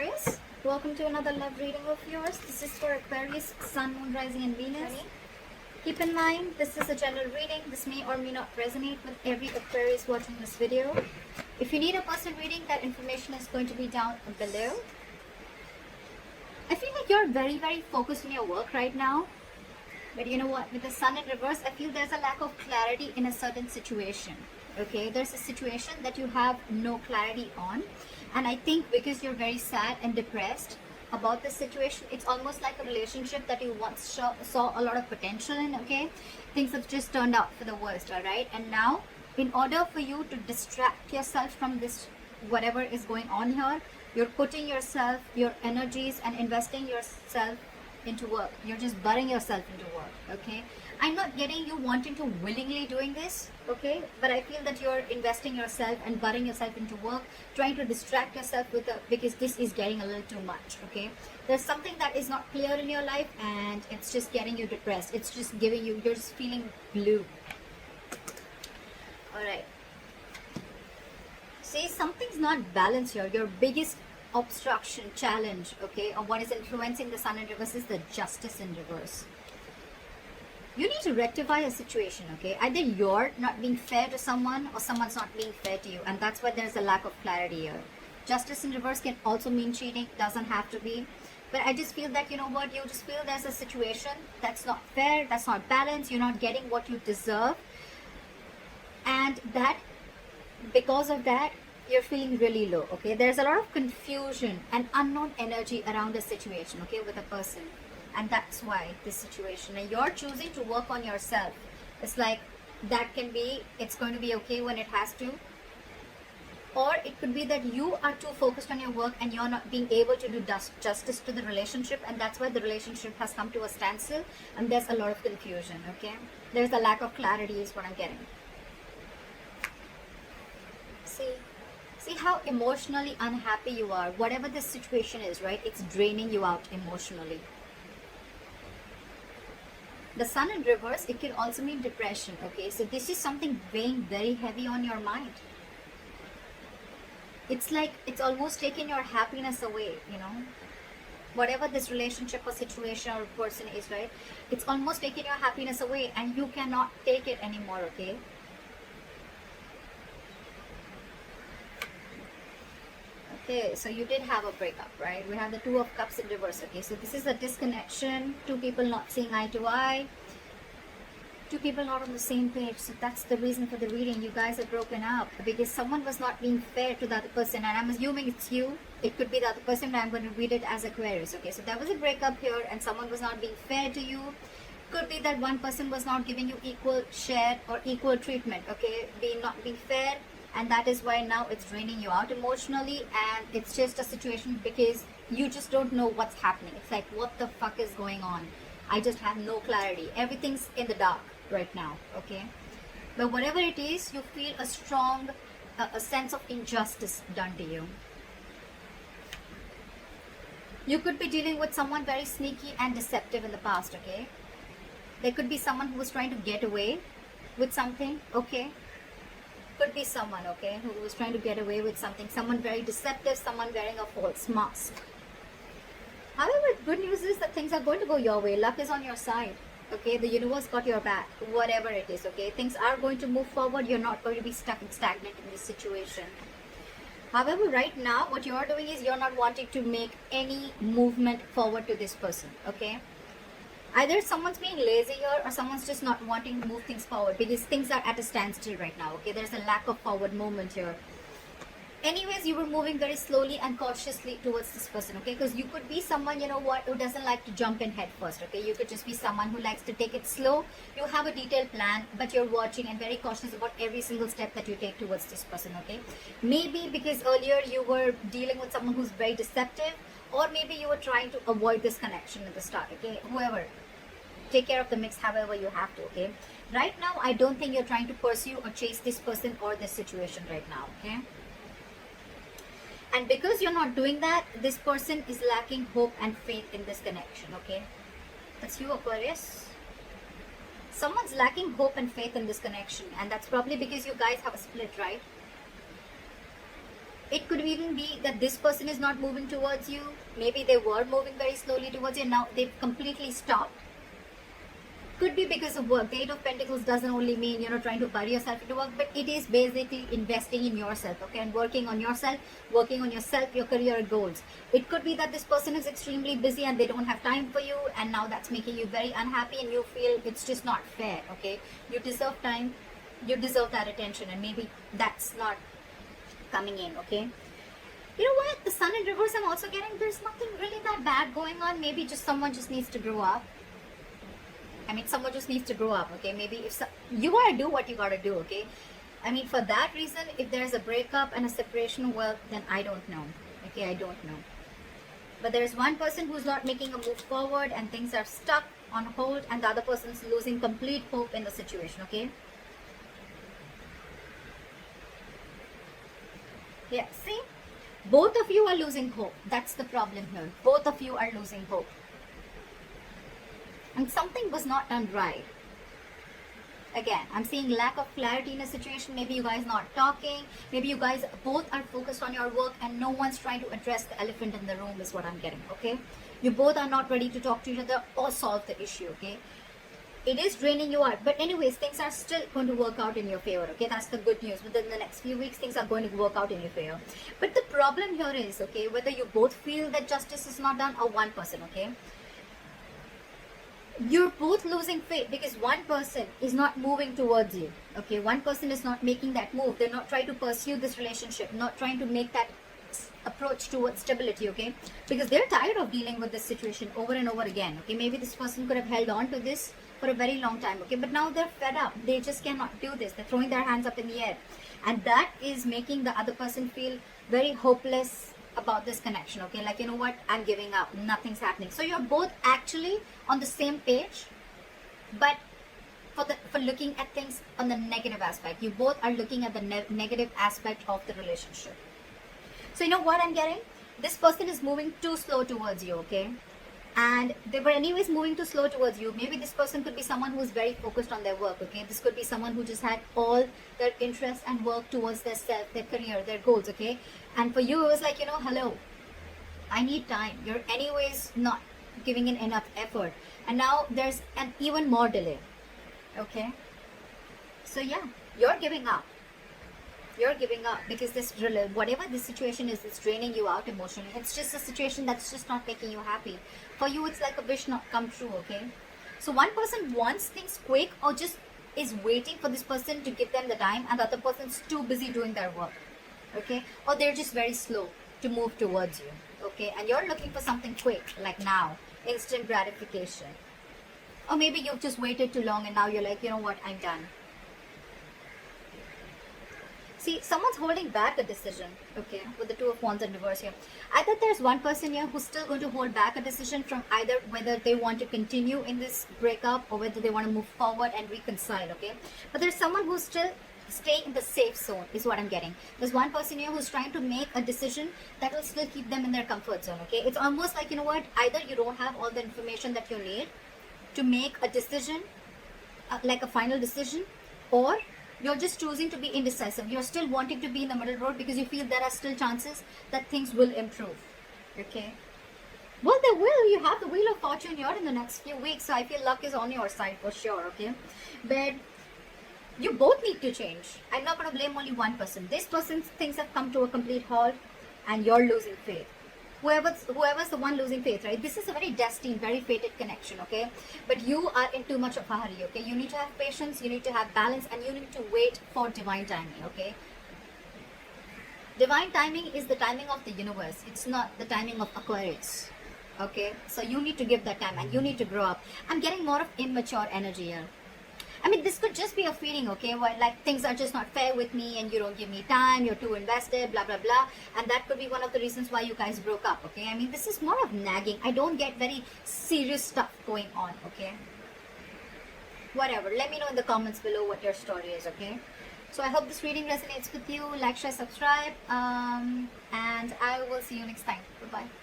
Aquarius. Welcome to another love reading of yours. This is for Aquarius, Sun, Moon, Rising and Venus. Keep in mind, this is a general reading. This may or may not resonate with every Aquarius watching this video. If you need a personal reading, that information is going to be down below. I feel like you're very focused on your work right now. But you know what? With the Sun in reverse, I feel there's a lack of clarity in a certain situation. Okay, there's a situation that you have no clarity on. And I think because you're very sad and depressed about this situation, it's almost like a relationship that you once saw a lot of potential in, okay? Things have just turned out for the worst, all right? And now, in order for you to distract yourself from this, whatever is going on here, you're putting yourself, your energies and investing yourself into work. You're just burying yourself into work, okay? I'm not getting you wanting to willingly doing this, okay? But I feel that you're investing yourself and burying yourself into work, trying to distract yourself with because this is getting a little too much, okay? There's something that is not clear in your life and it's just getting you depressed. It's just giving you, you're just feeling blue. All right. See, something's not balanced here. Your biggest obstruction, challenge, okay, or what is influencing the Sun in reverse is the Justice in reverse. You need to rectify a situation, okay? Either you're not being fair to someone or someone's not being fair to you, and that's why there's a lack of clarity here. Justice in reverse can also mean cheating, doesn't have to be. But I just feel that, you know what, you just feel there's a situation that's not fair, that's not balanced, you're not getting what you deserve. And that, because of that, you're feeling really low, okay? There's a lot of confusion and unknown energy around the situation, okay, with a person. And that's why this situation, and you're choosing to work on yourself. It's like that can be, it's going to be okay when it has to, or it could be that you are too focused on your work and you're not being able to do justice to the relationship, and that's why the relationship has come to a standstill and there's a lot of confusion, okay? There's a lack of clarity is what I'm getting. See how emotionally unhappy you are. Whatever this situation is, right? It's draining you out emotionally. The Sun in reverse, it can also mean depression, okay? So this is something weighing very heavy on your mind. It's like, it's almost taking your happiness away, you know? Whatever this relationship or situation or person is, right? It's almost taking your happiness away and you cannot take it anymore, okay? Okay, so you did have a breakup, right? We have the Two of Cups in reverse, okay? So this is a disconnection, two people not seeing eye to eye, two people not on the same page. So that's the reason for the reading. You guys are broken up because someone was not being fair to the other person, and I'm assuming it's you. It could be the other person, but I'm going to read it as Aquarius, okay? So there was a breakup here and someone was not being fair to you. Could be that one person was not giving you equal share or equal treatment, okay? Not being fair. And that is why now it's draining you out emotionally, and it's just a situation because you just don't know what's happening. It's like, what the fuck is going on? I just have no clarity. Everything's in the dark right now, okay? But whatever it is, you feel a strong a sense of injustice done to you. You could be dealing with someone very sneaky and deceptive in the past, okay? There could be someone who was trying to get away with something, okay? Could be someone, okay, who was trying to get away with something, someone very deceptive, someone wearing a false mask. However, good news is that things are going to go your way. Luck is on your side, okay? The universe got your back, whatever it is, okay? Things are going to move forward. You're not going to be stuck and stagnant in this situation. However, right now, what you're doing is you're not wanting to make any movement forward to this person, okay? Either someone's being lazy here or someone's just not wanting to move things forward because things are at a standstill right now, okay? There's a lack of forward movement here. Anyways, you were moving very slowly and cautiously towards this person, okay? Because you could be someone, you know what, who doesn't like to jump in head first, okay? You could just be someone who likes to take it slow. You have a detailed plan, but you're watching and very cautious about every single step that you take towards this person, okay? Maybe because earlier you were dealing with someone who's very deceptive, or maybe you were trying to avoid this connection at the start, okay? Whoever. Take care of the mix however you have to, okay? Right now, I don't think you're trying to pursue or chase this person or this situation right now, okay? And because you're not doing that, this person is lacking hope and faith in this connection, okay? That's you, Aquarius. Someone's lacking hope and faith in this connection, and that's probably because you guys have a split, right? It could even be that this person is not moving towards you. Maybe they were moving very slowly towards you and now they've completely stopped. Could be because of work. The Eight of Pentacles doesn't only mean, trying to bury yourself into work, but it is basically investing in yourself, okay, and working on yourself, your career goals. It could be that this person is extremely busy and they don't have time for you, and now that's making you very unhappy and you feel it's just not fair, okay. You deserve time, you deserve that attention, and maybe that's not coming in, okay. You know what? The Sun in reverse, I'm also getting, there's nothing really that bad going on. Maybe just someone just needs to grow up. I mean, someone just needs to grow up, okay? Maybe if you gotta do what you gotta do, okay? I mean, for that reason, if there's a breakup and a separation, well, then I don't know, okay? I don't know. But there's one person who's not making a move forward and things are stuck on hold, and the other person's losing complete hope in the situation, okay? Yeah, see? Both of you are losing hope. That's the problem here. Both of you are losing hope. And something was not done right. Again, I'm seeing lack of clarity in a situation. Maybe you guys not talking. Maybe you guys both are focused on your work and no one's trying to address the elephant in the room is what I'm getting, okay? You both are not ready to talk to each other or solve the issue, okay? It is draining you out. But anyways, things are still going to work out in your favor, okay? That's the good news. Within the next few weeks, things are going to work out in your favor. But the problem here is, okay, whether you both feel that justice is not done or one person, okay? You're both losing faith because one person is not moving towards you, okay? One person is not making that move. They're not trying to pursue this relationship, not trying to make that approach towards stability, okay? Because they're tired of dealing with this situation over and over again, okay? Maybe this person could have held on to this for a very long time, okay? But now they're fed up. They just cannot do this. They're throwing their hands up in the air. And that is making the other person feel very hopeless about this connection, okay? Like, you know what, I'm giving up, nothing's happening. So you're both actually on the same page, but for looking at things on the negative aspect. You both are looking at the negative aspect of the relationship. So you know what I'm getting? This person is moving too slow towards you, okay? And they were anyways moving too slow towards you. Maybe this person could be someone who's very focused on their work, okay? This could be someone who just had all their interest and work towards their self, their career, their goals, okay? And for you, it was like, hello, I need time. You're anyways not giving in enough effort. And now there's an even more delay, okay? So yeah, you're giving up. You're giving up because whatever this situation is, it's draining you out emotionally. It's just a situation that's just not making you happy. For you, it's like a wish not come true, okay? So one person wants things quick or just is waiting for this person to give them the time, and the other person's too busy doing their work, okay? Or they're just very slow to move towards you, okay? And you're looking for something quick, like now, instant gratification. Or maybe you've just waited too long and now you're like, you know what, I'm done. See, someone's holding back a decision, okay, with the Two of Wands in reverse here. I thought there's one person here who's still going to hold back a decision from either whether they want to continue in this breakup or whether they want to move forward and reconcile, okay? But there's someone who's still staying in the safe zone is what I'm getting. There's one person here who's trying to make a decision that will still keep them in their comfort zone, okay? It's almost like, you know what, either you don't have all the information that you need to make a decision, like a final decision, or you're just choosing to be indecisive. You're still wanting to be in the middle road because you feel there are still chances that things will improve, okay? Well, they will. You have the Wheel of Fortune here in the next few weeks, so I feel luck is on your side for sure, okay? But you both need to change. I'm not going to blame only one person. This person's things have come to a complete halt and you're losing faith. Whoever's the one losing faith, right? This is a very destined, very fated connection, okay? But you are in too much of a hurry, okay? You need to have patience, you need to have balance, and you need to wait for divine timing, okay? Divine timing is the timing of the universe. It's not the timing of Aquarius, okay? So you need to give that time and you need to grow up. I'm getting more of immature energy here. I mean, this could just be a feeling, okay, where like things are just not fair with me and you don't give me time, you're too invested, blah, blah, blah. And that could be one of the reasons why you guys broke up, okay? I mean, this is more of nagging. I don't get very serious stuff going on, okay? Whatever. Let me know in the comments below what your story is, okay? So I hope this reading resonates with you. Like, share, subscribe. And I will see you next time. Bye-bye.